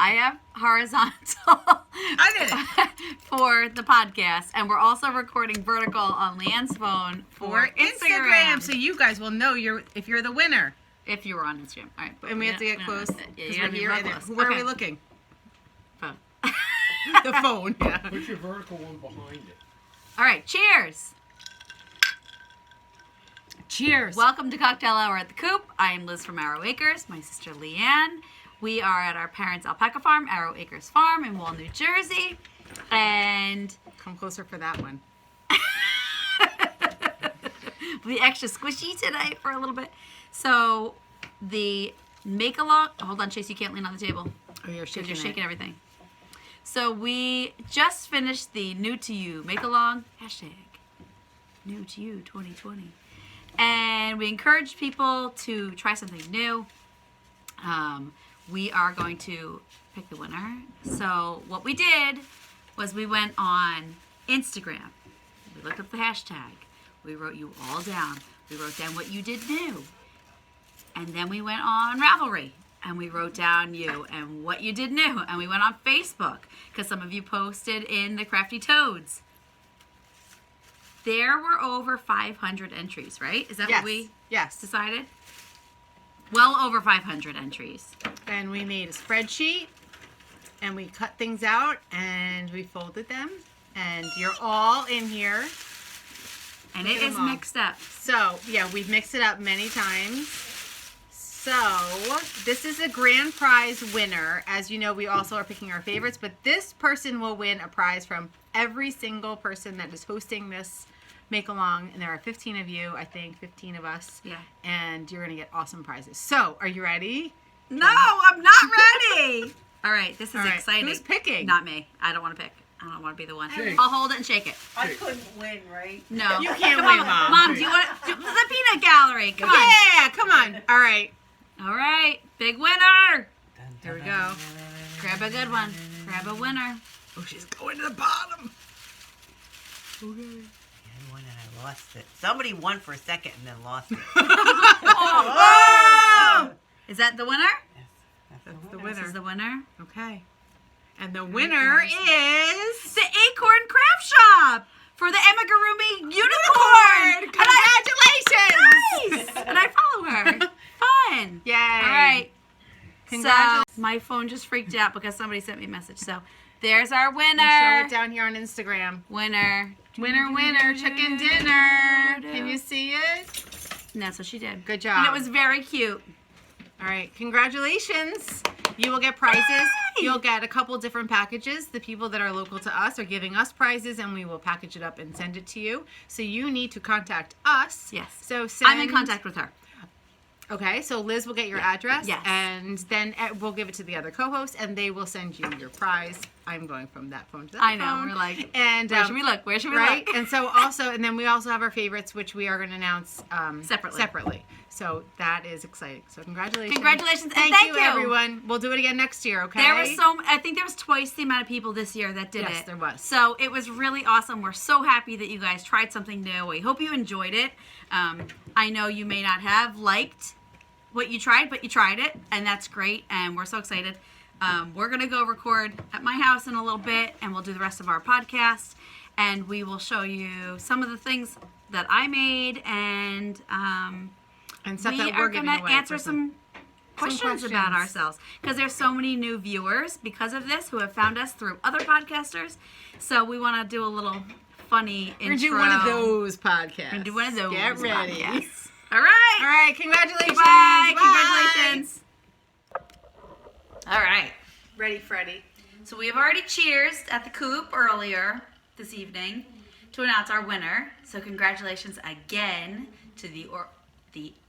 I have horizontal. I did it. For the podcast. And we're also recording vertical on Leanne's phone for Instagram. So you guys will know if you're the winner. If you were on Instagram. All right. And we have to get close. Yeah, We're here. Where are we looking? Phone. The phone. Yeah. Put your vertical one behind it. All right. Cheers. Cheers. Welcome to Cocktail Hour at the Coop. I am Liz from Arrow Acres. My sister Leanne. We are at our parents' alpaca farm, Arrow Acres Farm in Wall, New Jersey. And come closer for that one. We'll be extra squishy tonight for a little bit. So the make-along. Hold on, Chase. You can't lean on the table. Oh, you're shaking. You're shaking everything. So we just finished the New to You make-along. Hashtag New to You 2020. And we encourage people to try something new. We are going to pick the winner. So what we did was we went on Instagram. We looked up the hashtag. We wrote you all down. We wrote down what you did new. And then we went on Ravelry. And we wrote down you and what you did new. And we went on Facebook. Because some of you posted in the Crafty Toads. There were over 500 entries, right? Is that what we decided? Well over 500 entries. And we made a spreadsheet, and we cut things out, and we folded them, and you're all in here. And it is mixed up. So, yeah, we've mixed it up many times. So, this is a grand prize winner. As you know, we also are picking our favorites, but this person will win a prize from every single person that is hosting this make-along, and there are 15 of you, I think, 15 of us. Yeah. And you're going to get awesome prizes. So, are you ready? No, I'm not ready. All right, this is exciting. Who's picking? Not me. I don't want to pick. I don't want to be the one. Shake. I'll hold it and shake it. I couldn't win, right? No. You can't Come win, on. Mom. Mom, do you want to, the peanut gallery? Come on. Yeah, come on. All right. All right, big winner. Here we go. Grab a good one. Grab a winner. Oh, she's going to the bottom. I won and I lost it. Somebody won for a second and then lost it. Oh! Is that the winner? Yes, That's the This winner. is the winner. Okay. And the winner is The Acorn Craft Shop for the Amigurumi Unicorn. Congratulations! Nice! And I follow her. Fun. Yay! All right. Congratulations. So my phone just freaked out because somebody sent me a message. So there's our Show winner. it down here on Instagram. Winner. Winner, winner, chicken dinner. Can you see it? And that's what she did. Good job. And it was very cute. All right, congratulations. You will get prizes. Yay! You'll get a couple different packages. The people that are local to us are giving us prizes, and we will package it up and send it to you. So you need to contact us. Yes. So send, I'm in contact with her. Okay, so Liz will get your address. Yes. And then we'll give it to the other co-hosts, and they will send you your prize. I'm going from that phone to that I know. phone. We're like, and where should we look? Where should we right? look? And so also, and then we also have our favorites, which we are going to announce Separately. So that is exciting. So congratulations. Congratulations, and Thank thank you, you. everyone. We'll do it again next year, okay? There was I think there was twice the amount of people this year that did it. Yes, there was. So it was really awesome. We're so happy that you guys tried something new. We hope you enjoyed it. I know you may not have liked what you tried, but you tried it, and that's great, and we're so excited. We're going to go record at my house in a little bit, and we'll do the rest of our podcast, and we will show you some of the things that I made, and stuff we that we're are giving going to away answer for some questions about ourselves, because there's so many new viewers because of this who have found us through other podcasters, so we want to do a little funny intro. We're going to do one of those podcasts. We're going to do one of those Get ready. podcasts. All right. All right, congratulations. Bye. Bye. Congratulations. All right. Ready, Freddie. So we have already cheersed at the Coop earlier this evening to announce our winner. So congratulations again to the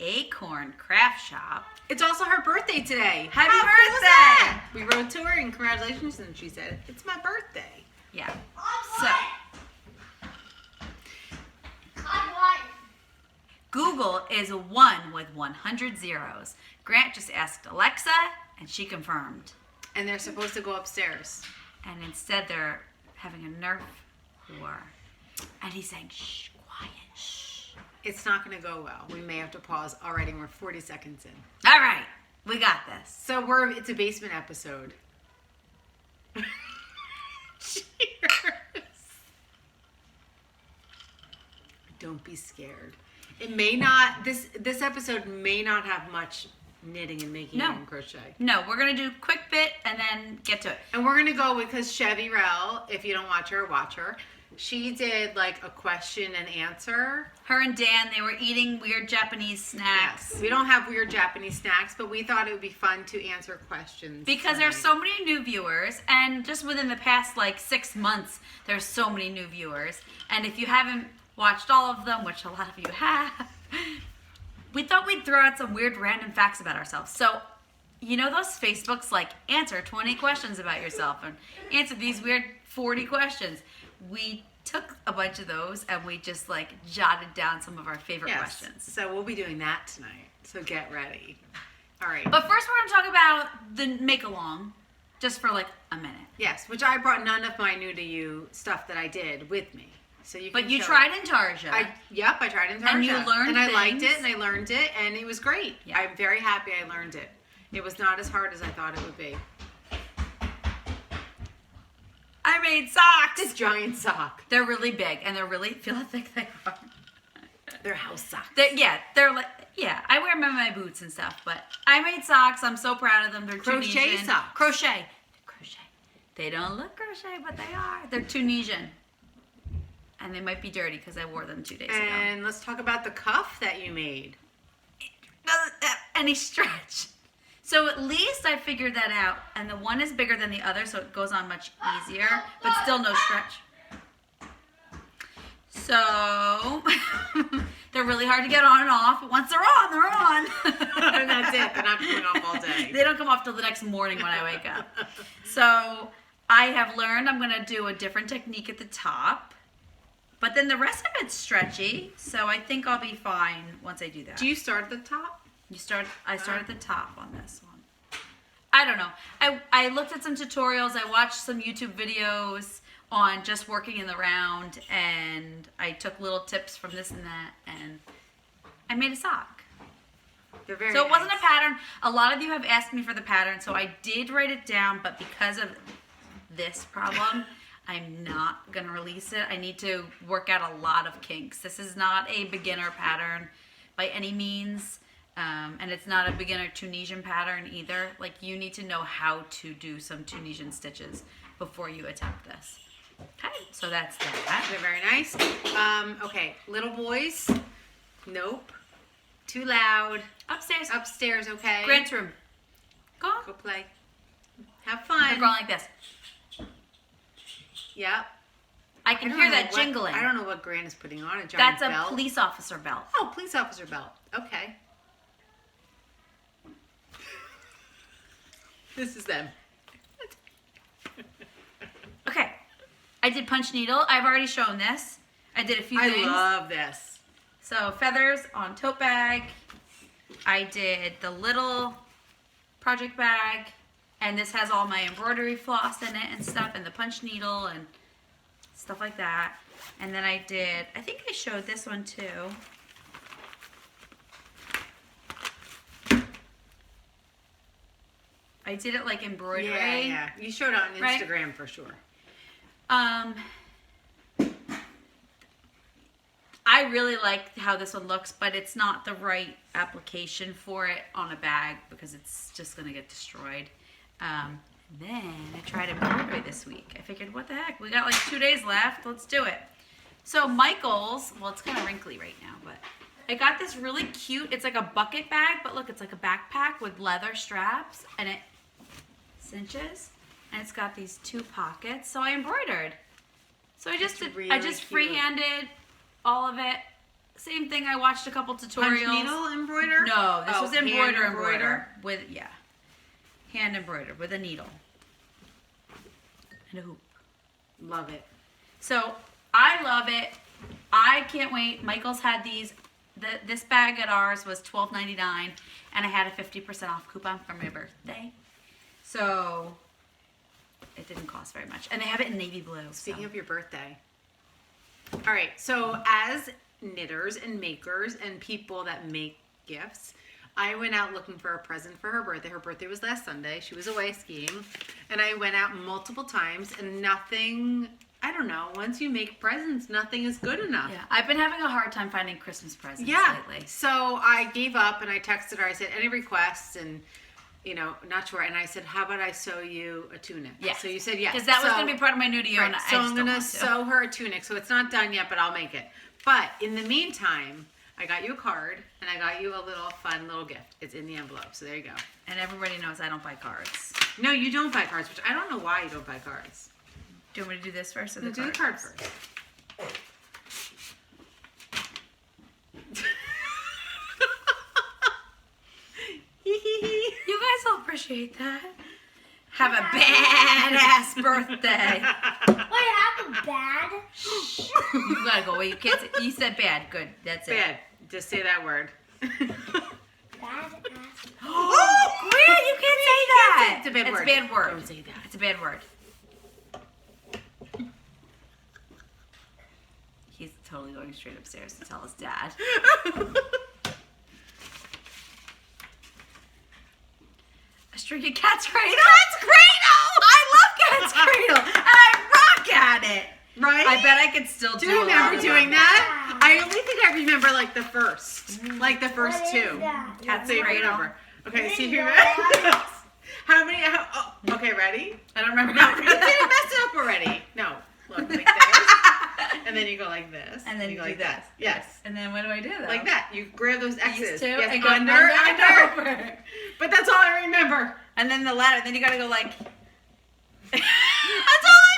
Acorn Craft Shop. It's also her birthday today. Happy How cool is birthday! that? We wrote to her and congratulations, and she said, it's my birthday. Yeah. So Google is a 1 with 100 zeros. Grant just asked Alexa, and she confirmed. And they're supposed to go upstairs. And instead they're having a Nerf war. And he's saying, shh, quiet, shh. It's not going to go well. We may have to pause already, and we're 40 seconds in. All right, we got this. So it's a basement episode. Cheers. Don't be scared. It may not, this episode may not have much knitting and making No. and crochet. No, we're going to do a quick bit and then get to it. And we're going to go because Chevy Rell, if you don't watch her, watch her. She did like a question and answer. Her and Dan, they were eating weird Japanese snacks. Yes. We don't have weird Japanese snacks, but we thought it would be fun to answer questions. Because there's so many new viewers, and just within the past like 6 months, there's so many new viewers. And if you haven't watched all of them, which a lot of you have, we thought we'd throw out some weird random facts about ourselves. So, you know those Facebooks like answer 20 questions about yourself and answer these weird 40 questions. We took a bunch of those and we just like jotted down some of our favorite questions. So we'll be doing that tonight. So get ready. All right. But first we're going to talk about the make along just for like a minute. Yes, which I brought none of my new to you stuff that I did with me. So you can But you show tried in Tarja. I tried in Tarja. And you learned and I liked things. it and I learned it and it was great. Yeah. I'm very happy I learned it. It was not as hard as I thought it would be. I made socks. This giant sock. They're really big and they're really, feel how thick they are. They're house socks. They're like, yeah, I wear them in my boots and stuff, but I made socks. I'm so proud of them. They're Crochet Tunisian. socks. Crochet. Crochet. They don't look crochet, but they are. They're Tunisian. And they might be dirty because I wore them 2 days ago. And let's talk about the cuff that you made. Doesn't have any stretch. So at least I figured that out. And the one is bigger than the other, so it goes on much easier, but still no stretch. So they're really hard to get on and off, but once they're on, they're on. And that's it. They're not coming off all day. They don't come off till the next morning when I wake up. So I have learned I'm going to do a different technique at the top. But then the rest of it's stretchy, so I think I'll be fine once I do that. Do you start at the top? I start at the top on this one. I don't know. I looked at some tutorials. I watched some YouTube videos on just working in the round, and I took little tips from this and that, and I made a sock. They're very So it wasn't nice. a pattern. A lot of you have asked me for the pattern, so I did write it down, but because of this problem, I'm not going to release it. I need to work out a lot of kinks. This is not a beginner pattern by any means. And it's not a beginner Tunisian pattern either. Like, you need to know how to do some Tunisian stitches before you attempt this. Okay, so that's that. They're very nice. Okay, little boys. Nope. Too loud. Upstairs. Upstairs, okay? Grant's room. Go on. Go play. Have They're fun. going like this. Yep. I can hear that what, jingling. I don't know what Grant is putting on. A giant That's a belt? police officer belt. Oh, police officer belt. Okay. This is them. Okay. I did punch needle. I've already shown this. I did a few things. I love this. So feathers on tote bag. I did the little project bag. And this has all my embroidery floss in it and stuff, and the punch needle and stuff like that. And then I think I showed this one too. I did it like embroidery. Yeah. You showed it on Right? Instagram for sure. I really like how this one looks, but it's not the right application for it on a bag because it's just going to get destroyed. Then I tried embroidery this week. I figured, what the heck? We got like 2 days left. Let's do it. So Michael's, well, it's kind of wrinkly right now, but I got this really cute, it's like a bucket bag, but look, it's like a backpack with leather straps, and it cinches, and it's got these 2 pockets. So I embroidered. So I just That's did, I really just cute. freehanded all of it. Same thing. I watched a couple tutorials. Punch needle embroider? No, this Oh, was hand embroider with hand embroidered with a needle and a hoop. Love it. So I love it. I can't wait. Michael's had these. This bag at ours was $12.99, and I had a 50% off coupon for my birthday. So it didn't cost very much, and they have it in navy blue. Speaking of your birthday. All right, so as knitters and makers and people that make gifts, I went out looking for a present for her birthday. Her birthday was last Sunday. She was away skiing. And I went out multiple times and nothing, I don't know, once you make presents, nothing is good enough. Yeah, I've been having a hard time finding Christmas presents lately. So I gave up and I texted her. I said, any requests? And, you know, not sure. And I said, how about I sew you a tunic? Yes. So you said yes. Because that was going to be part of my new to you. Right. And So I I'm just going don't to want to. sew her a tunic. So it's not done yet, but I'll make it. But in the meantime, I got you a card and I got you a little fun little gift. It's in the envelope. So there you go. And everybody knows I don't buy cards. No, you don't buy cards, which I don't know why you don't buy cards. Do you want me to do this first or No, the do card? the card first. You guys will appreciate that. Have a badass birthday. Wait, I'm bad. You gotta go away. You can't say, you said bad. Good. That's it. Bad. Just say that word. Bad ass. Oh, Maria, you can't say that. It's a bad word. It's a bad word. Don't say that. It's a bad word. He's totally going straight upstairs to tell his dad. A string of Cat's Cradle. Cat's Cradle! I love Cat's Cradle, and I rock at it. Right? I bet I could still Do do you a lot remember of doing them. that? I only think I remember like the first. Like the first What is two. that? Cat's So you Cradle. remember. Okay, see here. Yeah. How many? Okay, ready? I don't remember. No, you didn't mess it up already. No, look like this, and then you go like this, And then you you go do like this. that. Yes, And then what do I do though? like that. You grab those X's. These two Yes, and go under. over. But that's all I remember. And then the ladder. Then you gotta go like. That's all I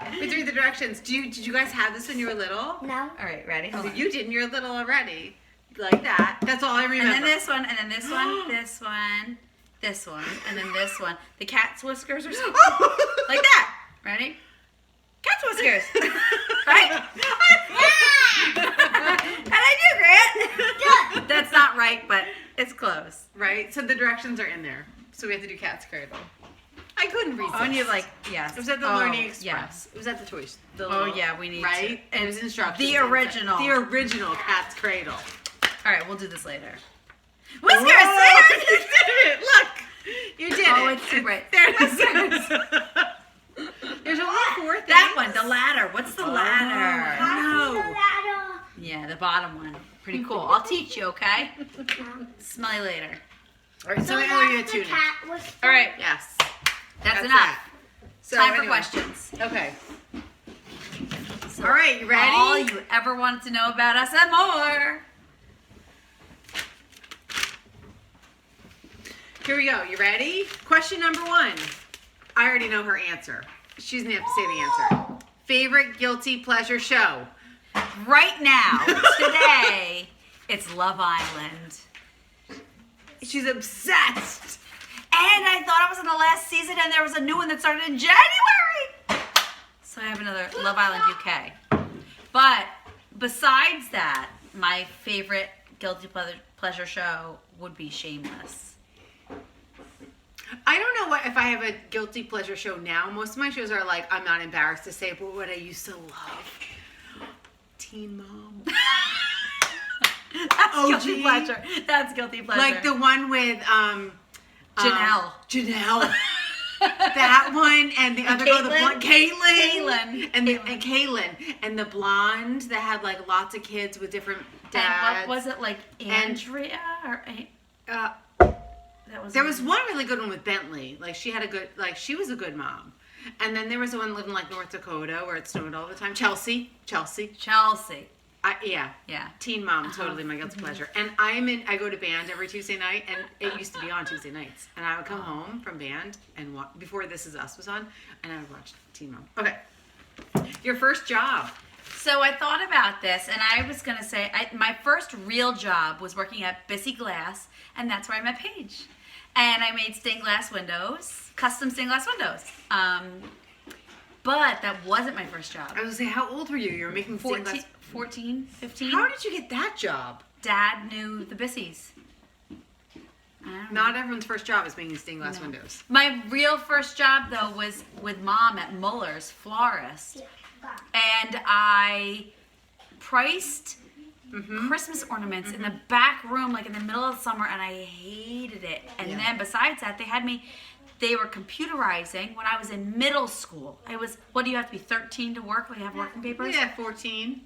remember. We do the directions. Did you guys have this when you were little? No. All right, ready? Hold on. You did. You're little already. Like that. That's all I remember. And then this one, and then this one, this one, this one, and then this one. The cat's whiskers are so like that. Ready? Cat's whiskers. Right? And I do, Grant. That's not right, but it's close. Right? So the directions are in there. So we have to do Cat's Cradle. I couldn't resist. Oh, and you like, yes. It was at the Oh, Learning yeah. Express. It was at the toy store. Oh, yeah, we need right? to. And it was instructions. The original. The original Cat's Cradle. All right, we'll do this later. Whiskers! Whoa, you did it! Look! You did it. Oh, it's too bright. There it is. There's only 4 things. That one, the ladder. What's the ladder? No. Yeah, the bottom one. Pretty cool. I'll teach you, okay? Smell you later. All right, so I owe you a tunic. All right, Yes. that's enough. that. So Time for anyway. questions. Okay. So All right, you ready? All you ever wanted to know about us and more. Here we go. You ready? Question number 1. I already know her answer. She's gonna have to say the answer. Favorite guilty pleasure show? Right now, today, it's Love Island. She's obsessed. And I thought I was in the last season and there was a new one that started in January. So I have another Love Island UK. But besides that, my favorite guilty pleasure show would be Shameless. I don't know what if I have a guilty pleasure show now. Most of my shows are like I'm not embarrassed to say, but what I used to love, Teen Mom. That's OG. guilty pleasure. That's guilty pleasure. Like the one with Janelle. Janelle. That one and the other girl, the blonde, Caitlin. and Caitlin and the blonde that had like lots of kids with different dads. And what was it, like Andrea or that was There was one really good one with Bentley. Like she had a good, like she was a good mom. And then there was the one living like North Dakota where it snowed all the time. Chelsea. Yeah. Yeah. Teen Mom, totally my guilty pleasure. And I go to band every Tuesday night, and it used to be on Tuesday nights. And I would come home from band and before This Is Us was on, and I would watch Teen Mom. Okay. Your first job. So I thought about this, and I was gonna say my first real job was working at Bissy Glass, and that's where I met Paige. And I made stained glass windows, custom stained glass windows. But that wasn't my first job. I was gonna say, how old were you? You were making stained 14, glass. 14, 15. How did you get that job? Dad knew the Bissies. I don't know. Not everyone's first job is making stained glass No. windows. My real first job, though, was with Mom at Muller's Florist. And I priced Christmas ornaments in the back room, like in the middle of summer, and I hated it. And then besides that, they were computerizing when I was in middle school. What do you have to be, 13 to work when you have working papers? Yeah, 14.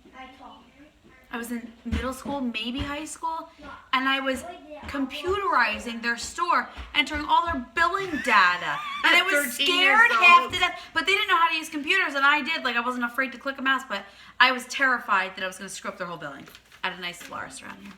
I was in middle school, maybe high school, and I was computerizing their store, entering all their billing data. And I was 13 scared years half old. to death. But they didn't know how to use computers, and I did. Like, I wasn't afraid to click a mouse, but I was terrified that I was going to screw up their whole billing. I had a nice florist around here.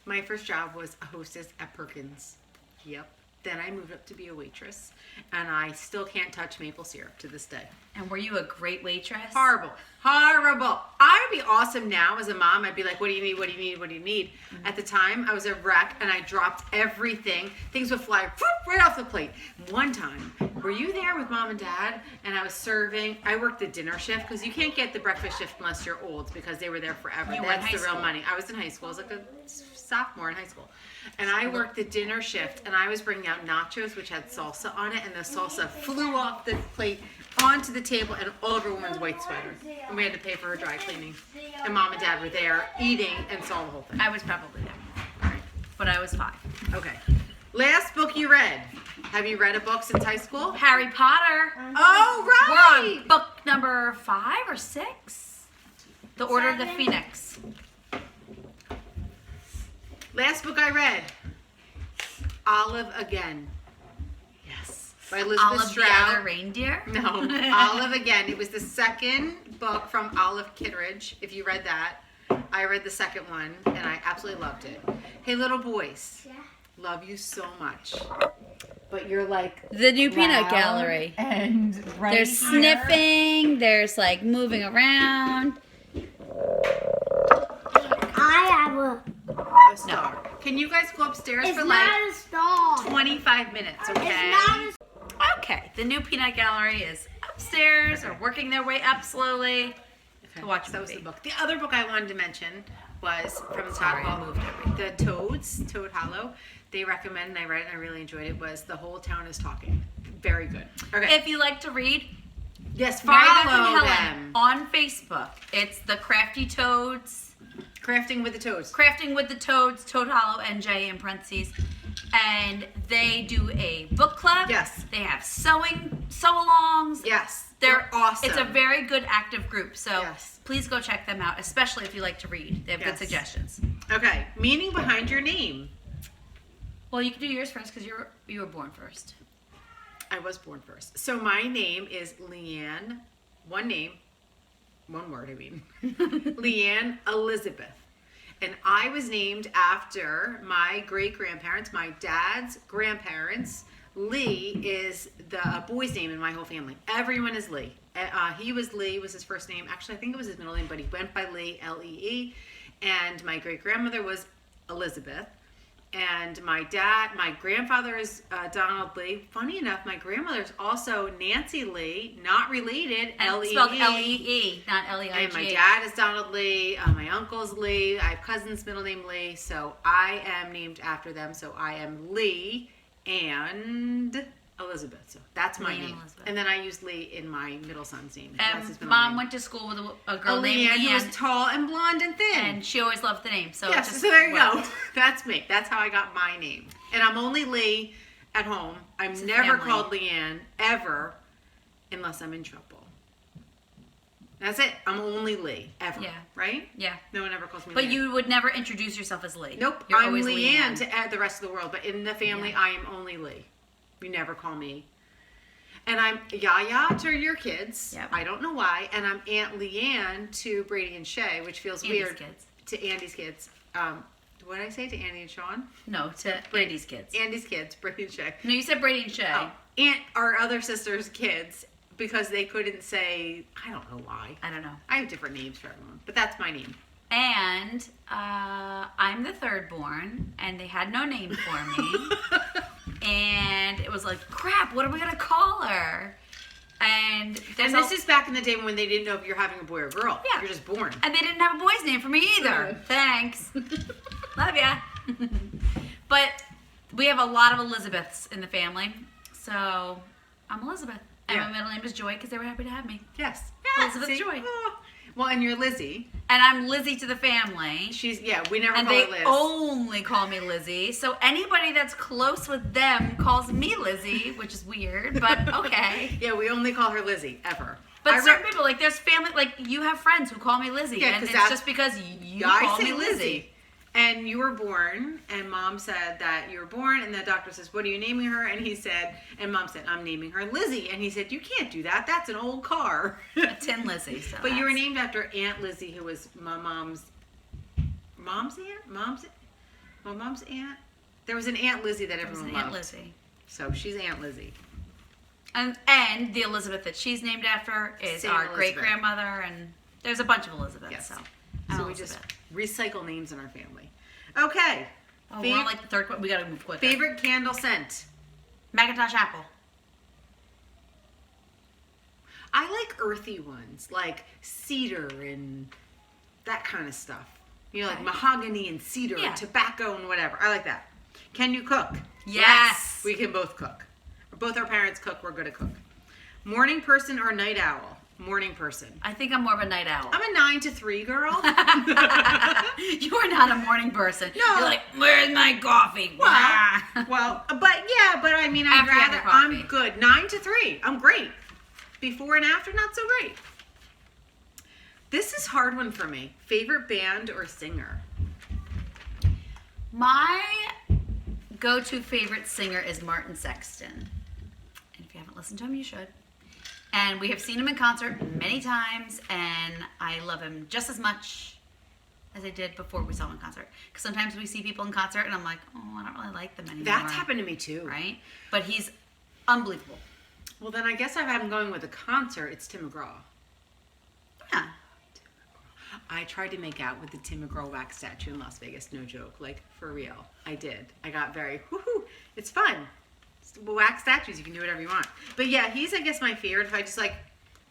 My first job was a hostess at Perkins. Yep. Then I moved up to be a waitress, and I still can't touch maple syrup to this day. And were you a great waitress? Horrible. Horrible. I would be awesome now as a mom. I'd be like, what do you need? What do you need? What do you need? At the time, I was a wreck, and I dropped everything. Things would fly right off the plate. One time, were you there with mom and dad? And I was serving. I worked the dinner shift because you can't get the breakfast shift unless you're old because they were there forever. You were in That's high the real school. money. I was in high school. I was like a sophomore in high school. And I worked the dinner shift, and I was bringing out nachos, which had salsa on it, and the salsa flew off the plate onto the table and all over a woman's white sweater. And we had to pay for her dry cleaning. And mom and dad were there eating and saw the whole thing. I was probably there. But I was 5. Okay. Last book you read. Have you read a book since high school? Harry Potter. Oh, We're right. on book number 5 or 6. The Order of the Phoenix. Last book I read. Olive Again. Yes. By Elizabeth Olive the Stroud. Other Reindeer? No, Olive Again. It was the second book from Olive Kitteridge. If you read that, I read the second one, and I absolutely loved it. Hey, little boys, love you so much. But you're like The new peanut loud gallery. and right There's here. sniffing, there's like moving around. I have a. A star. Can you guys go upstairs It's for not like a star. 25 minutes, okay? It's not a. Okay, the new peanut gallery is upstairs or working their way up slowly to watch a That was the movie. book. The other book I wanted to mention was from Sorry, I Todd moved everything. The Toads, Toad Hollow. They recommend, and I read it and I really enjoyed it, was The Whole Town is Talking. Very good. Okay. If you like to read, yes, Mary Beth and follow Helen them. on Facebook. It's the Crafty Toads. Crafting with the Toads. Crafting with the Toads, Toad Hollow, NJ in parentheses. And they do a book club. Yes. They have sew-alongs. Yes. They're awesome. It's a very good active group. So Yes. please go check them out, especially if you like to read. They have good Yes. suggestions. Okay. Meaning behind your name. Well, you can do yours first because you were born first. I was born first. So my name is Leanne. One name. One word, I mean. Leanne Elizabeth. And I was named after my great-grandparents, my dad's grandparents. Lee is the boy's name in my whole family. Everyone is Lee. He was Lee, was his first name. Actually, I think it was his middle name, but he went by Lee, L-E-E. And my great-grandmother was Elizabeth. And my grandfather is Donald Lee. Funny enough, my grandmother's also Nancy Lee, not related, And L-E-E. spelled L-E-E, not L-E-I-G. And my dad is Donald Lee. My uncle's Lee. I have cousins, middle name Lee. So I am named after them. So I am Lee and Elizabeth. So that's my Lee and name. Elizabeth. And then I use Lee in my middle son's name. That's his And middle Mom name. went to school with a girl named Leanne, who was Leanne, tall and blonde and thin. and she always loved the name. So, Yes, it just so there you go. worked. That's me. That's how I got my name. And I'm only Lee at home. I'm It's a never family. called Leanne ever unless I'm in trouble. That's it. I'm only Lee ever. Yeah. Right? Yeah. No one ever calls me But Leanne. you would never introduce yourself as Lee. Nope. You're I'm always Leanne to add the rest of the world. But in the family, Yeah. I am only Lee. You never call me. And I'm Yaya to your kids. Yep. I don't know why. And I'm Aunt Leanne to Brady and Shay, which feels Andy's weird. kids. To Andy's kids. What did I say? To Andy and Sean? No, to Brady's kids. Andy's kids, Brady and Shay. No, you said Brady and Shay. Oh, Aunt, our other sister's kids, because they couldn't say, I don't know why. I don't know. I have different names for everyone, but that's my name. And I'm the third born, and they had no name for me. And it was like, crap, what are we going to call her? And And this is back in the day when they didn't know if you're having a boy or girl. Yeah. You're just born. And they didn't have a boy's name for me either. Thanks. Love ya. But we have a lot of Elizabeths in the family. So I'm Elizabeth. And Yeah. my middle name is Joy because they were happy to have me. Yes. Elizabeth see? Joy. Oh. Well, and you're Lizzie. And I'm Lizzie to the family. We never And call they her Liz. only call me Lizzie. So anybody that's close with them calls me Lizzie, which is weird, but okay. Yeah, we only call her Lizzie, ever. But certain people, like there's family, like you have friends who call me Lizzie. Yeah, and it's that's- just because you I call say me Lizzie. And you were born, and Mom said that you were born, and the doctor says, what are you naming her? And he said, and Mom said, I'm naming her Lizzie. And he said, you can't do that. That's an old car. A Tin Lizzie. So But you were named after Aunt Lizzie, who was my mom's aunt? Mom's aunt? There was an Aunt Lizzie that everyone loved. Aunt Lizzie. So she's Aunt Lizzie. And the Elizabeth that she's named after is Saint our Elizabeth. great-grandmother, and there's a bunch of Elizabeths. Yes. So So we just recycle names in our family. Okay. Oh, we're on like the third one. We gotta move quick. Favorite candle scent? Macintosh apple. I like earthy ones, like cedar and that kind of stuff. You know, like Okay. mahogany and cedar Yeah. and tobacco and whatever. I like that. Can you cook? Yes. We can both cook. Both our parents cook. We're good at cook. Morning person or night owl? Morning person. I think I'm more of a night owl. I'm a 9 to 3 girl. You are not a morning person. No. You're like, where's my coffee? Well, Ah. but I mean, I'd After you have rather, your coffee. I'm good. 9 to 3. I'm great. Before and after, not so great. This is a hard one for me. Favorite band or singer? My go-to favorite singer is Martin Sexton. And if you haven't listened to him, you should. And we have seen him in concert many times, and I love him just as much as I did before we saw him in concert. Because sometimes we see people in concert, and I'm like, oh, I don't really like them anymore. That's happened to me too. Right? But he's unbelievable. Well, then I guess if I'm going with a concert, it's Tim McGraw. Yeah. I tried to make out with the Tim McGraw wax statue in Las Vegas. No joke. Like, for real. I did. I got very, woohoo. It's fun. Wax statues, you can do whatever you want. But yeah, he's, I guess, my favorite. If I just, like,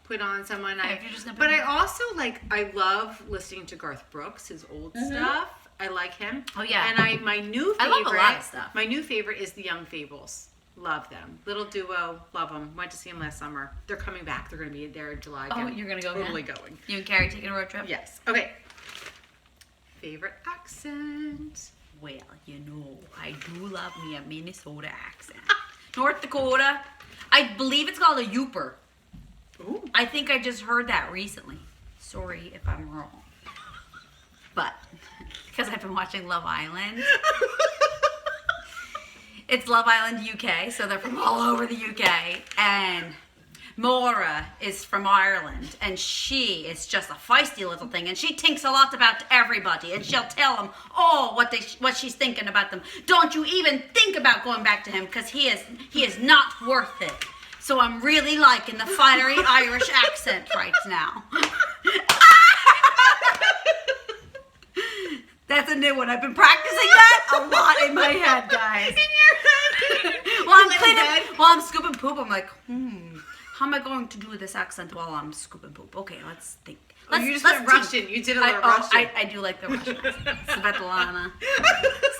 put on someone. If you're just gonna But put I also, like, I love listening to Garth Brooks, his old stuff. I like him. Oh, yeah. And my new favorite. I love a lot of stuff. My new favorite is the Young Fables. Love them. Little duo. Love them. Went to see them last summer. They're coming back. They're going to be there in July. Oh, you're going to go Totally again? going. You and Carrie taking a road trip? Yes. Okay. Favorite accent? Well, you know, I do love me a Minnesota accent. North Dakota. I believe it's called a Yooper. Ooh. I think I just heard that recently. Sorry if I'm wrong. But, because I've been watching Love Island. It's Love Island UK, so they're from all over the UK. And Maura is from Ireland, and she is just a feisty little thing, and she thinks a lot about everybody, and she'll tell them what she's thinking about them. Don't you even think about going back to him, because he is not worth it. So I'm really liking the fiery Irish accent right now. That's a new one. I've been practicing that a lot in my head, guys. In your head. While I'm scooping poop, I'm like, how am I going to do this accent while I'm scooping poop? Okay, let's think. You just went Russian. You did a little Russian. I do like the Russian accent.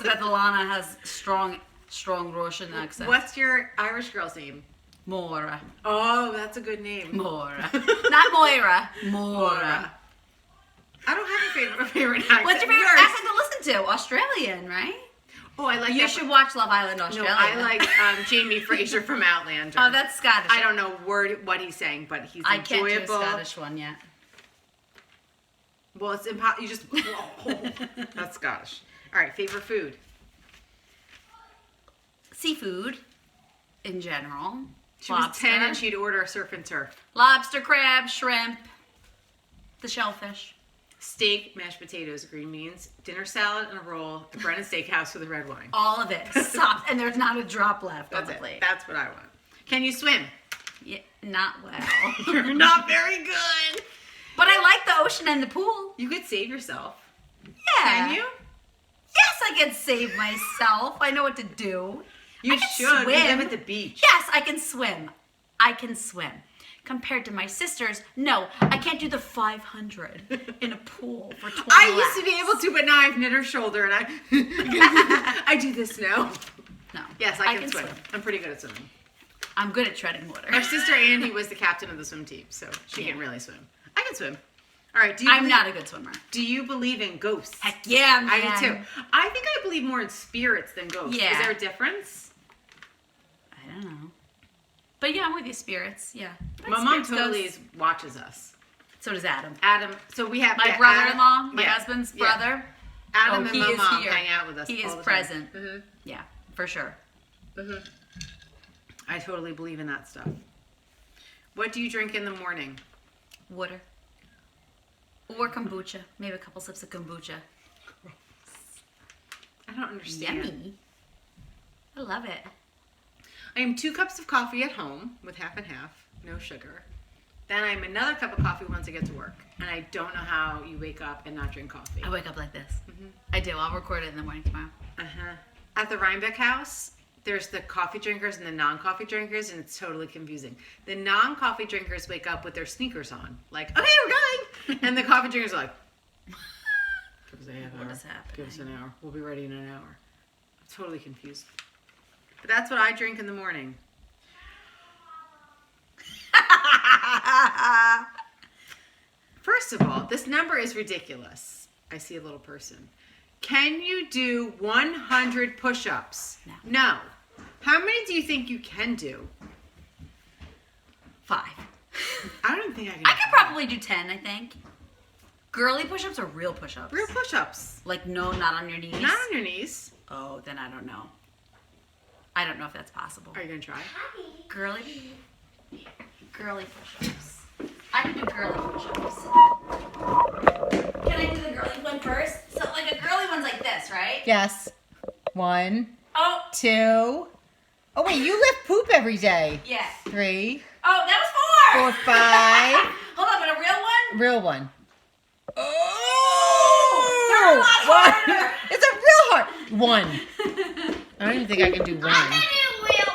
Svetlana has strong Russian accent. What's your Irish girl's name? Maura. Oh, that's a good name. Maura. Not Moira. Maura. I don't have a favorite accent. What's your favorite accent to listen to? Australian, right? Oh, I like You that. should watch Love Island Australia. No, I like Jamie Fraser from Outlander. Oh, that's Scottish. I don't know what he's saying, but he's I can't do a enjoyable. Scottish one yet. Well, it's impossible. You just that's Scottish. All right, favorite food. Seafood, in general. She was 10 and she'd order a surf and turf. Lobster, crab, shrimp, the shellfish. Steak, mashed potatoes, green beans, dinner salad, and a roll, the Brennan Steakhouse with a red wine. All of it. Soft, and there's not a drop left on That's the it. plate. That's what I want. Can you swim? Yeah, not well. You're not very good. But I like the ocean and the pool. You could save yourself. Yeah. Can you? Yes, I can save myself. I know what to do. You I can should. We swim. live at the beach. Yes, I can swim. I can swim. Compared to my sisters, no, I can't do the 500 in a pool for 20 I used laps. to be able to, but now I've knit her shoulder and I do this now. No. Yes, I can swim. I'm pretty good at swimming. I'm good at treading water. Our sister Andy was the captain of the swim team, so she can really swim. I can swim. All right. I'm not a good swimmer. Do you believe in ghosts? Heck yeah, man. I do too. I think I believe more in spirits than ghosts. Yeah. Is there a difference? I don't know. But yeah, I'm with you, spirits. Yeah. But My mom spirits, totally ghosts. watches us. So does Adam. Adam. So we have My brother-in-law, Adam- my yeah, husband's yeah. brother. Adam Oh, and he my is mom here. hang out with us. He all is the present. Time. Mm-hmm. Yeah, for sure. Mm-hmm. I totally believe in that stuff. What do you drink in the morning? Water. Or kombucha. Maybe a couple sips of kombucha. I don't understand. Yummy. I love it. I am 2 cups of coffee at home with half and half, no sugar. Then I'm another cup of coffee once I get to work. And I don't know how you wake up and not drink coffee. I wake up like this. Mm-hmm. I do. I'll record it in the morning tomorrow. Uh-huh. At the Rhinebeck house, there's the coffee drinkers and the non-coffee drinkers, and it's totally confusing. The non-coffee drinkers wake up with their sneakers on, like, okay, we're going. And the coffee drinkers are like, give us a half hour. What is happening? Give us an hour. We'll be ready in an hour. I'm totally confused. But that's what I drink in the morning. First of all, this number is ridiculous. I see a little person. Can you do 100 push-ups? No. How many do you think you can do? 5. I don't even think I can. I could probably do 10, I think. Girly push-ups or real push-ups? Real push-ups. Like, no, not on your knees? Not on your knees. Oh, then I don't know. I don't know if that's possible. Are you going to try? Girly push-ups. I can do girly push-ups. Can I do the girly one first? So, like, a girly one's like this, right? Yes. 1, Oh, 2. Oh, wait, you lift poop every day. yeah. 3, Oh, that was 4! 4, 5. Hold on, but a real one? Real one. They're a lot harder. It's a real hard 1. I don't even think I can do 1. I'm gonna do real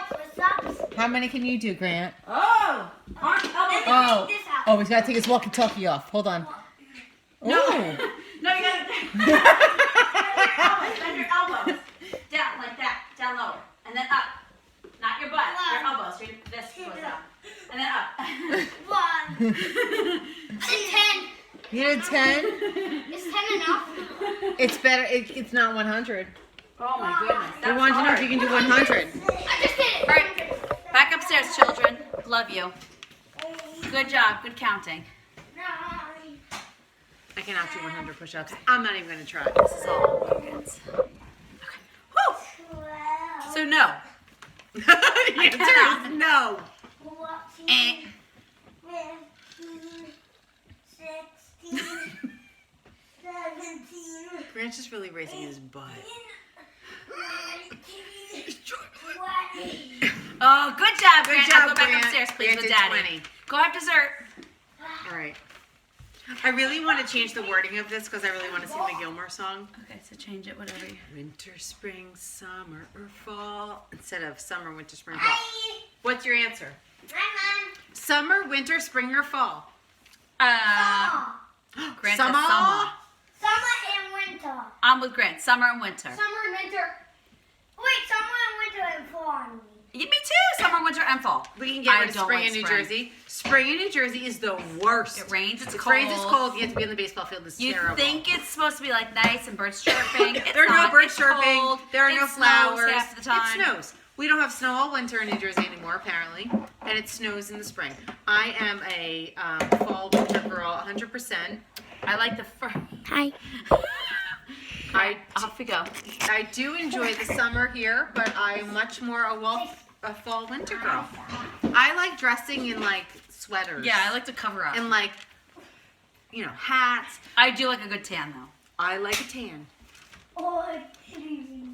push-ups. How many can you do, Grant? Oh! Oh, oh, he's got to take his walkie-talkie off. Hold on. No. Ooh. No, you gotta bend your elbows. Down, like that. Down lower. And then up. Not your butt. Your elbows. This goes down. And then up. 1. It's 10. You did 10? Is 10 enough? It's better. It's not 100. Oh my goodness. I want to know if you can do 100. I just did it. All right. Back upstairs, children. Love you. Good job. Good counting. I cannot do 100 push-ups. I'm not even going to try. This is all kids. Okay. Woo! So no. The answer is no. 14, Eh. 15, 16, 17, Grant's just really raising his butt. 19, 20. Oh, good job, Grant. job, Now go back Grant. upstairs, please, Grant with did Daddy. 20. Go have dessert. All right. I really want to change the wording of this because I really want to sing the Gilmore song. Okay, so change it, whatever you... Winter, spring, summer, or fall. Instead of summer, winter, spring, fall. What's your answer? Summer, winter, spring, or fall? Grant Summer. says summer. Summer and winter. I'm with Grant. Summer and winter. Summer and winter. Wait, summer and winter and fall. Me too. Summer, winter, and fall. We can get I rid of don't spring like in New spring. Jersey. Spring in New Jersey is the worst. It rains. It's It cold. rains, it's cold. You have to be in the baseball field. It's You terrible. think it's supposed to be like nice and birds chirping. It's There are no not. birds It's chirping. cold. There are It no snows flowers. half the time. It snows. We don't have snow all winter in New Jersey anymore, apparently, and it snows in the spring. I am a fall winter girl, 100%. I like the fur. Hi. Off we go. I do enjoy the summer here, but I'm much more a fall winter girl. I like dressing in like sweaters. Yeah, I like to cover up. And like, hats. I do like a good tan though. I like a tan.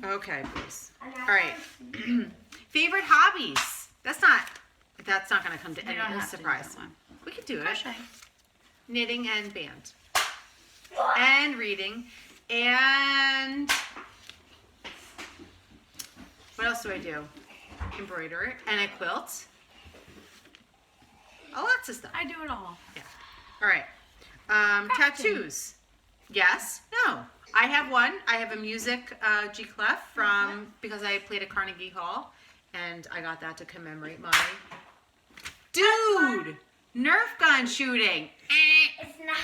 Okay, please. All right. Favorite hobbies. That's not going to come to We don't any have to do surprise. that one. We could do it. Crochet. Knitting and band. And reading. And what else do I do? Embroider. And I quilt. Lots of stuff. I do it all. Yeah. All right. Tattoos. Yes. No. I have one. I have a music G clef because I played at Carnegie Hall, and I got that to commemorate my. Dude, Nerf gun shooting. It's not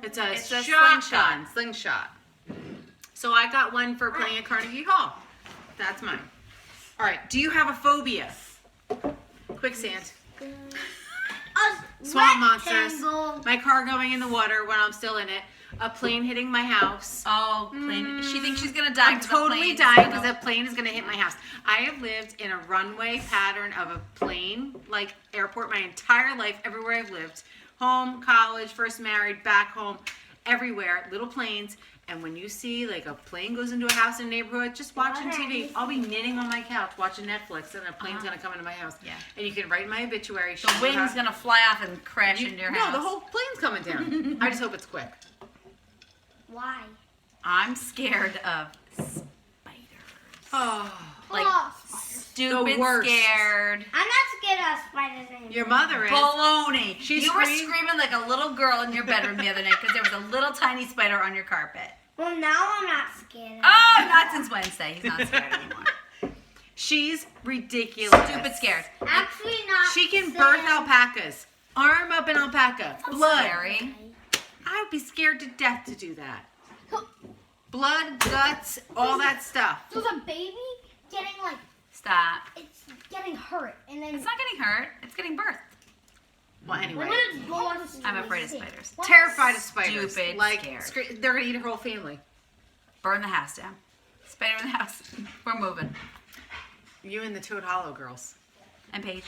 a It's a It's a shotgun. Slingshot. So I got one for playing at Carnegie Hall. That's mine. All right. Do you have a phobia? Quicksand. Swamp monsters. rectangle. My car going in the water when I'm still in it. A plane hitting my house. Oh, plane. She thinks she's gonna die. I'm 'cause the totally plane's dying gonna- because a plane is going to hit my house. I have lived in a runway pattern of a plane, like airport, my entire life, everywhere I've lived. Home, college, first married, back home, everywhere, little planes. And when you see like a plane goes into a house in a neighborhood, just watching TV. I'll be knitting on my couch watching Netflix, and a plane's going to come into my house. Yeah. And you can write in my obituary. The wing's gonna fly off and crash into your house. No, the whole plane's coming down. I just hope it's quick. Why? I'm scared of spiders. Oh. Like Oh, stupid worst. scared. I'm not scared of spiders anymore. Your mother is. Baloney. She's You were scream- screaming like a little girl in your bedroom the other night because there was a little tiny spider on your carpet. Well, now I'm not scared. Oh, not since Wednesday. He's not scared anymore. She's ridiculous. Stupid scared. Actually, not. She can scared. birth alpacas. Arm up an alpaca. Blood. Scary. I would be scared to death to do that. Blood, guts, all that stuff. There's a baby getting like Stop. it's getting hurt, and then It's not getting hurt. It's getting birthed. Well, anyway. when it's born, I'm afraid of spiders. Terrified of spiders. Stupid, Like, scared. they're going to eat her whole family. Burn the house down. Spider in the house. We're moving. You and the Toad Hollow girls. And Paige.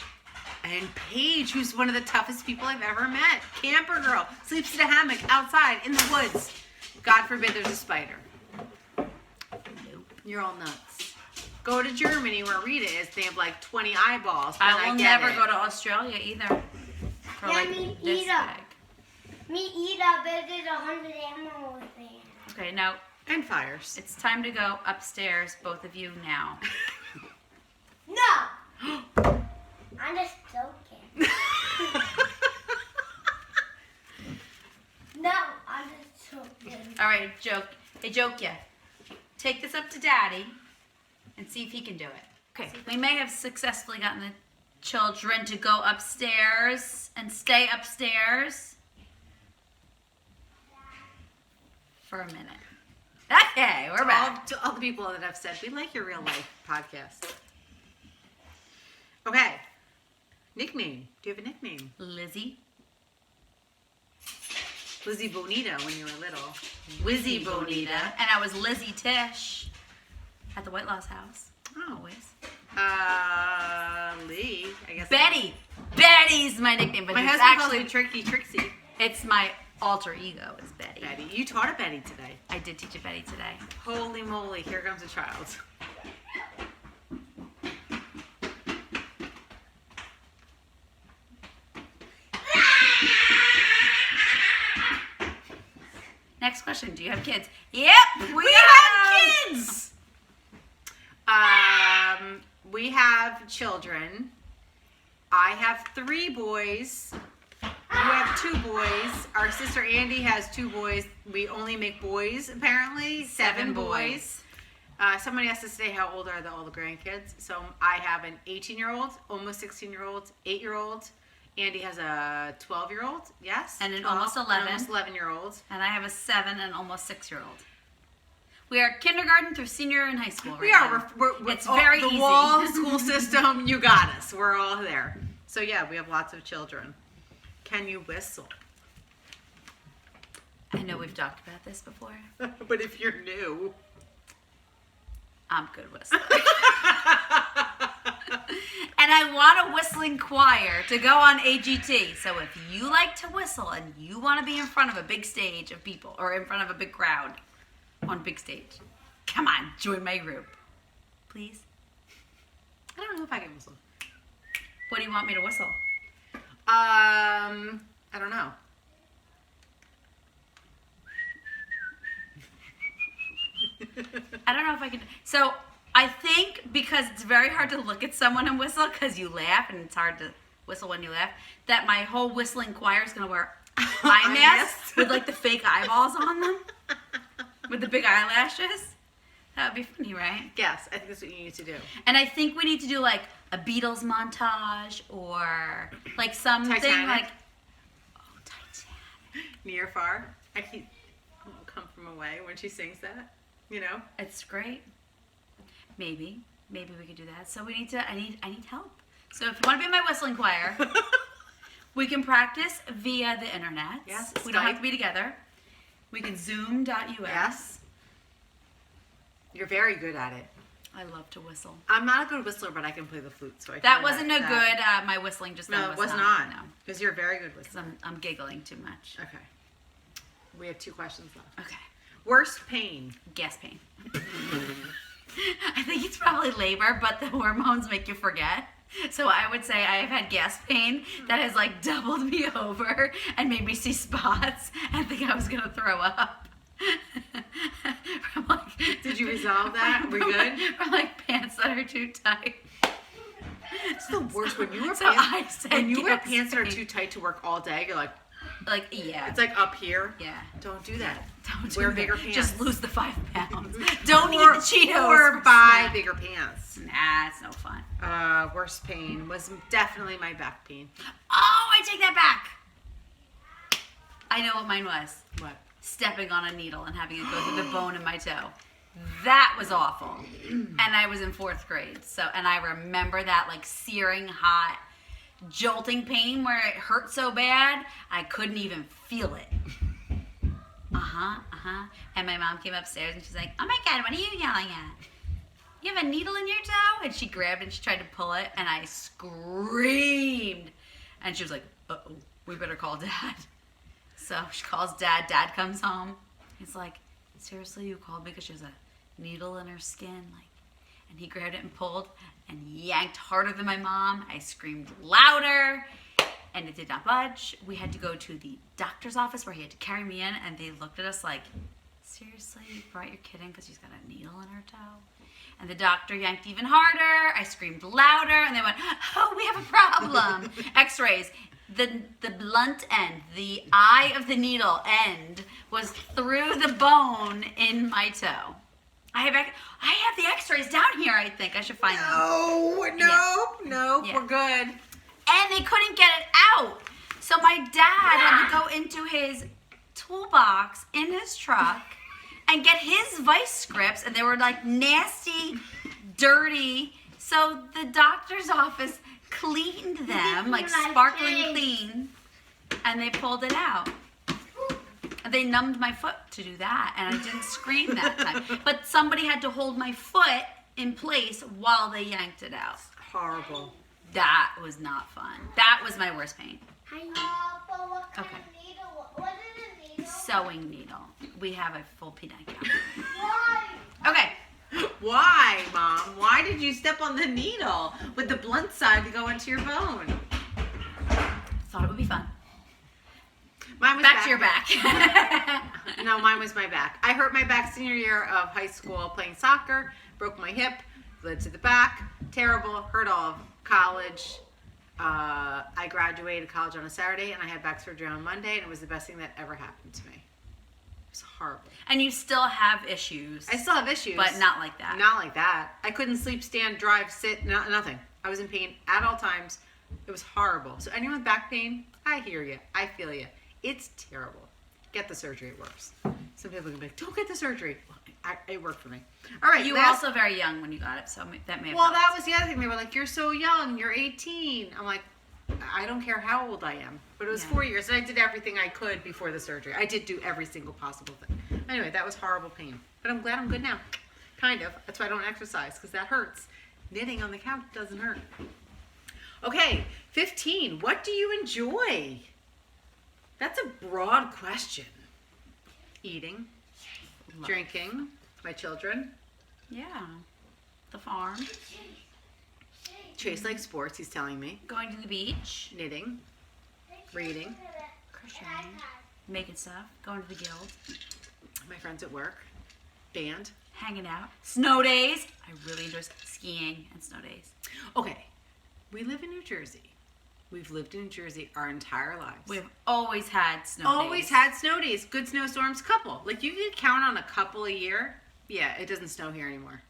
And Paige, who's one of the toughest people I've ever met. Camper girl. Sleeps in a hammock outside in the woods. God forbid there's a spider. Nope. You're all nuts. Go to Germany where Rita is. They have like 20 eyeballs. But I will get never it. go to Australia either. For Yeah, like me this either. big. me eat up, but there's 100 animals there. Okay, now And fires. it's time to go upstairs, both of you now. No, I'm just joking. No, I'm just joking. All right, joke. Hey, joke ya. Take this up to Daddy and see if he can do it. Okay, we may have successfully gotten the children to go upstairs and stay upstairs for a minute. Okay, we're back. To all the people that have said, we like your real life podcast. Okay. Nickname. Do you have a nickname? Lizzie. Lizzie Bonita when you were little. Wizzy Bonita. And I was Lizzie Tish at the White Loss house. Oh. Always. Lee, I guess. Betty. Betty's my nickname, but My it's husband calls actually me Tricky Trixie. it's my alter ego is Betty. Betty. You taught a Betty today. I did teach a Betty today. Holy moly, here comes a child. Next question. Do you have kids? Yep, we have kids! We have children. I have 3 boys. You have 2 boys. Our sister Andy has 2 boys. We only make boys, apparently. 7 boys. Somebody asked us today how old are all the grandkids. So I have an 18-year-old, almost 16-year-old, 8-year-old. Andy has a 12-year-old, yes? And an 12, almost 11. An almost 11-year-old. And I have a 7 and almost 6-year-old. We are kindergarten through senior in high school right We are. now. We're It's very the easy. wall school system. You got us. We're all there. So yeah, we have lots of children. Can you whistle? I know we've talked about this before. But if you're new, I'm good whistling. And I want a whistling choir to go on AGT. So if you like to whistle and you want to be in front of a big stage of people or in front of a big crowd on big stage, come on, join my group. Please. I don't know if I can whistle. What do you want me to whistle? I don't know. I don't know if I can. So I think because it's very hard to look at someone and whistle because you laugh and it's hard to whistle when you laugh, that my whole whistling choir is going to wear eye masks with like the fake eyeballs on them with the big eyelashes. That would be funny, right? Yes, I think that's what you need to do. And I think we need to do like a Beatles montage or like something Titanic. like Titanic. Near or far. I keep come from away when she sings that. You know. It's great. Maybe we could do that. So we need to. I need help. So if you want to be in my whistling choir, we can practice via the internet. Yes, We don't have Skype. to be together. We can zoom.us. Yes. You're very good at it. I love to whistle. I'm not a good whistler, but I can play the flute. So I That feel wasn't a that- good. My whistling just then No, it was was not. No, Because you're a very good because whistler. I'm giggling too much. Okay. We have 2 questions left. Okay. Worst pain. Gas pain. I think it's probably labor, but the hormones make you forget. So I would say I have had gas pain that has like doubled me over and made me see spots and think I was gonna throw up. From like, Did you resolve that? We good? From like pants that are too tight. It's the worst when you wear So pants. I said When you wear gas pants that are pain. too tight to work all day, you're like, Yeah. it's like up here. Yeah. Don't do that. Don't do Wear that. bigger pants. Just lose the 5 pounds. Don't eat Or, the Cheetos. or for buy snack. bigger pants. Nah, it's no fun. Worst pain was definitely my back pain. Oh, I take that back. I know what mine was. What? Stepping on a needle and having it go through the bone in my toe. That was awful. And I was in 4th grade. And I remember that like searing hot, jolting pain where it hurt so bad, I couldn't even feel it. And my mom came upstairs and she's like, oh my God, what are you yelling at? You have a needle in your toe? And she grabbed it and she tried to pull it and I screamed. And she was like, uh-oh, we better call Dad. So she calls Dad. Dad comes home. He's like, seriously, you called me because she has a needle in her skin? And he grabbed it and pulled and yanked harder than my mom. I screamed louder and it did not budge. We had to go to the doctor's office where he had to carry me in and they looked at us like, seriously, you brought your kid in because she's got a needle in her toe? And the doctor yanked even harder. I screamed louder and they went, oh, we have a problem. X-rays. The blunt end, the eye of the needle end was through the bone in my toe. I have the X-rays down here. I think I should find them. No, Yeah. we're good. And they couldn't get it out. So my dad had to go into his toolbox in his truck and get his vice scripts, and they were like nasty, dirty. So the doctor's office cleaned them, like sparkling clean, and they pulled it out. And they numbed my foot to do that, and I didn't scream that time. But somebody had to hold my foot in place while they yanked it out. Horrible. That was not fun. That was my worst pain. But what kind Okay. of needle? What is a needle? Sewing needle. We have a full peanut gallery. Why? Okay. Why, Mom? Why did you step on the needle with the blunt side to go into your bone? Thought it would be fun. Mine was Back to your back. No, mine was my back. I hurt my back senior year of high school playing soccer, broke my hip, bled to the back, terrible, hurt all of college. I graduated college on a Saturday and I had back surgery on Monday, and it was the best thing that ever happened to me. It was horrible. And you still have issues. I still have issues. But not like that. Not like that. I couldn't sleep, stand, drive, sit, nothing. I was in pain at all times. It was horrible. So anyone with back pain, I hear you. I feel you. It's terrible. Get the surgery, it works. Some people can be like, don't get the surgery. It worked for me. All right. You were last- also very young when you got it, so that may have Well, helped. that was the other thing. They were like, you're so young. You're 18. I'm like, I don't care how old I am. But it was Yeah. 4 years, and I did everything I could before the surgery. I did do every single possible thing. Anyway, that was horrible pain. But I'm glad I'm good now. Kind of. That's why I don't exercise, because that hurts. Knitting on the couch doesn't hurt. Okay, 15. What do you enjoy? That's a broad question. Eating, Love. drinking, my children. Yeah. The farm. Chase likes sports, he's telling me. Going to the beach. Knitting, reading, Crocheting. Making stuff. Going to the guild. my friends at work, band. Hanging out. Snow days. I really enjoy skiing and snow days. Okay, we live in New Jersey. We've lived in New Jersey our entire lives. We've always had snow always days. had snow days, good snowstorms, couple. Like you could count on a couple a year. Yeah, it doesn't snow here anymore.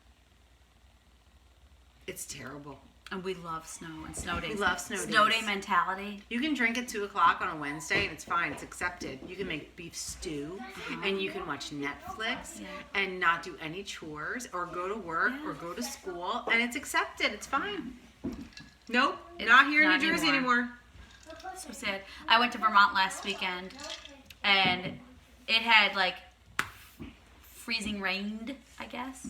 It's terrible. And we love snow and snow days. We love snow Snow days. day mentality. You can drink at 2 o'clock on a Wednesday and it's fine. It's accepted. You can make beef stew and you can watch Netflix and not do any chores or go to work or go to school and it's accepted. It's fine. Nope, not here in not New Jersey anymore. anymore. So sad. I went to Vermont last weekend and it had like freezing rained, I guess.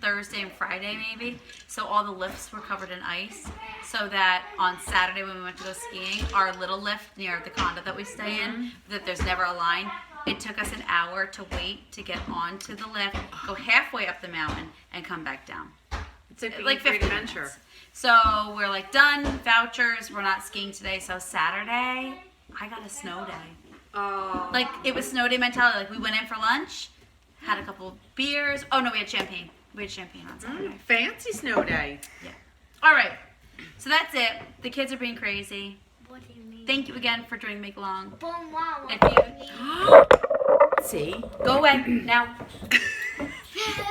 Thursday and Friday maybe. So all the lifts were covered in ice. So that on Saturday when we went to go skiing, our little lift near the condo that we stay in, that there's never a line, it took us an hour to wait to get onto the lift, go halfway up the mountain, and come back down. It's like, Like 50 50 adventure. minutes. So we're like done, vouchers, we're not skiing today. So Saturday, I got a snow day. Oh. Like it was snow day mentality. Like we went in for lunch, had a couple beers. Oh no, we had champagne. We had champagne on Saturday. Fancy snow day. Yeah. All right. So that's it. The kids are being crazy. What do you mean? Thank you again for doing Make Along. Boom, wow. If you See? go away now.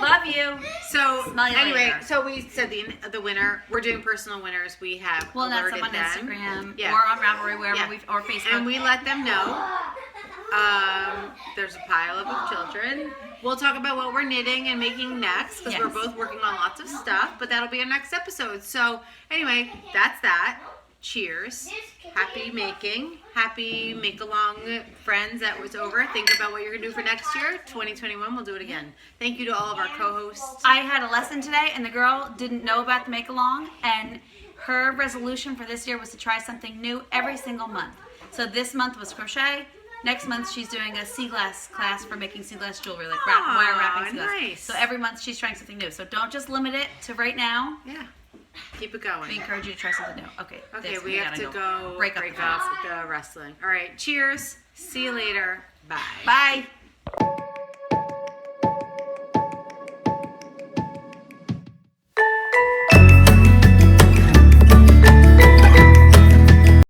Love you. So Smell you anyway, later. so we said the winner. We're doing personal winners. We have Well, that's alerted them on them. Instagram Yeah. or on Ravelry, wherever Yeah. or Facebook. And we let them know. There's a pile up of children. We'll talk about what we're knitting and making next because we're Yes. both working on lots of stuff, but that'll be our next episode. So anyway, that's that. Cheers. Happy making. Happy make along friends that was over. Think about what you're going to do for next year. 2021, we'll do it again. Thank you to all of our co-hosts. I had a lesson today, and the girl didn't know about the Make Along, and her resolution for this year was to try something new every single month. So this month was crochet. Next month she's doing a sea glass class for making sea glass jewelry, like wire wrapping sea glass. Nice. So every month she's trying something new. So don't just limit it to right now. Yeah. Keep it We going. encourage you to try something new. Okay. Okay, this, we have gotta to go break up the class. with the wrestling. All right, cheers. See you later. Bye. Bye.